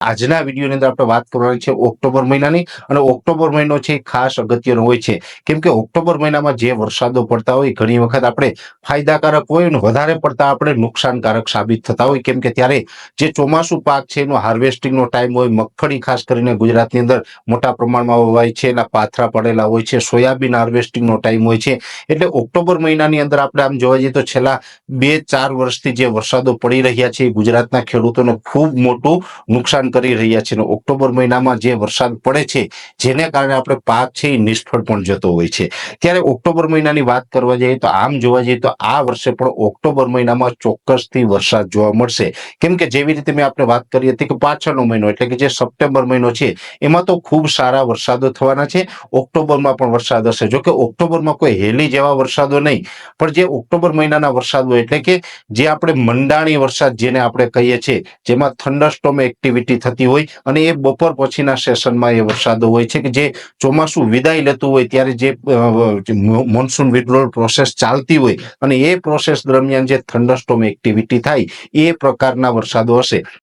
આજના વિડીયોની અંદર આપણે વાત કરવાની છે ઓક્ટોબર મહિનાની, અને ઓક્ટોબર મહિનો છે એ ખાસ અગત્યનો હોય છે. કેમ કે ઓક્ટોબર મહિનામાં જે વરસાદો પડતા હોય ઘણી વખત આપણે ફાયદાકારક હોય અને વધારે પડતા આપણે નુકસાનકારક સાબિત થતા હોય. કેમ કે ત્યારે જે ચોમાસું પાક છે એનો હાર્વેસ્ટિંગનો ટાઈમ હોય. મગફળી ખાસ કરીને ગુજરાતની અંદર મોટા પ્રમાણમાં વવાય છે, એના પાથરા પડેલા હોય છે. સોયાબીન હાર્વેસ્ટિંગનો ટાઈમ હોય છે. એટલે ઓક્ટોબર મહિનાની અંદર આપણે આમ જોવા જઈએ તો છેલ્લા 2-4 વર્ષથી જે વરસાદો પડી રહ્યા છે એ ગુજરાતના ખેડૂતોને ખૂબ મોટું નુકસાન કરી રહ્યા છે. અને ઓક્ટોબર મહિનામાં જે વરસાદ પડે છે જેને કારણે આપણે પાક છે એ નિષ્ફળ પણ જતો હોય છે. ત્યારે ઓક્ટોબર મહિનાની વાત કરવા જઈએ તો આમ જોવા જઈએ તો આ વર્ષે પણ ઓક્ટોબર મહિનામાં ચોક્કસથી વરસાદ જોવા મળશે. કેમ કે જેવી રીતે મેં આપણે વાત કરી હતી કે પાછળનો મહિનો એટલે કે જે સપ્ટેમ્બર મહિનો છે એમાં તો ખૂબ સારા વરસાદો થવાના છે. ઓક્ટોબરમાં પણ વરસાદ હશે. જો કે ઓક્ટોબરમાં કોઈ હેલી જેવા વરસાદો નહીં, પણ જે ઓક્ટોબર મહિનાના વરસાદો એટલે કે જે આપણે મંડાણી વરસાદ જેને આપણે કહીએ છીએ, જેમાં થંડરસ્ટોમ એક્ટિવિટી થતી હોય અને એ બપોર પછીના સેશનમાં એ વરસાદો હોય છે કે જે ચોમાસું વિદાય લેતું હોય ત્યારે જે મોન્સૂન વિથડ્રોઅલ પ્રોસેસ ચાલતી હોય અને એ પ્રોસેસ દરમિયાન જે થંડરસ્ટોમ એક્ટિવિટી થાય એ પ્રકારના વરસાદો હશે.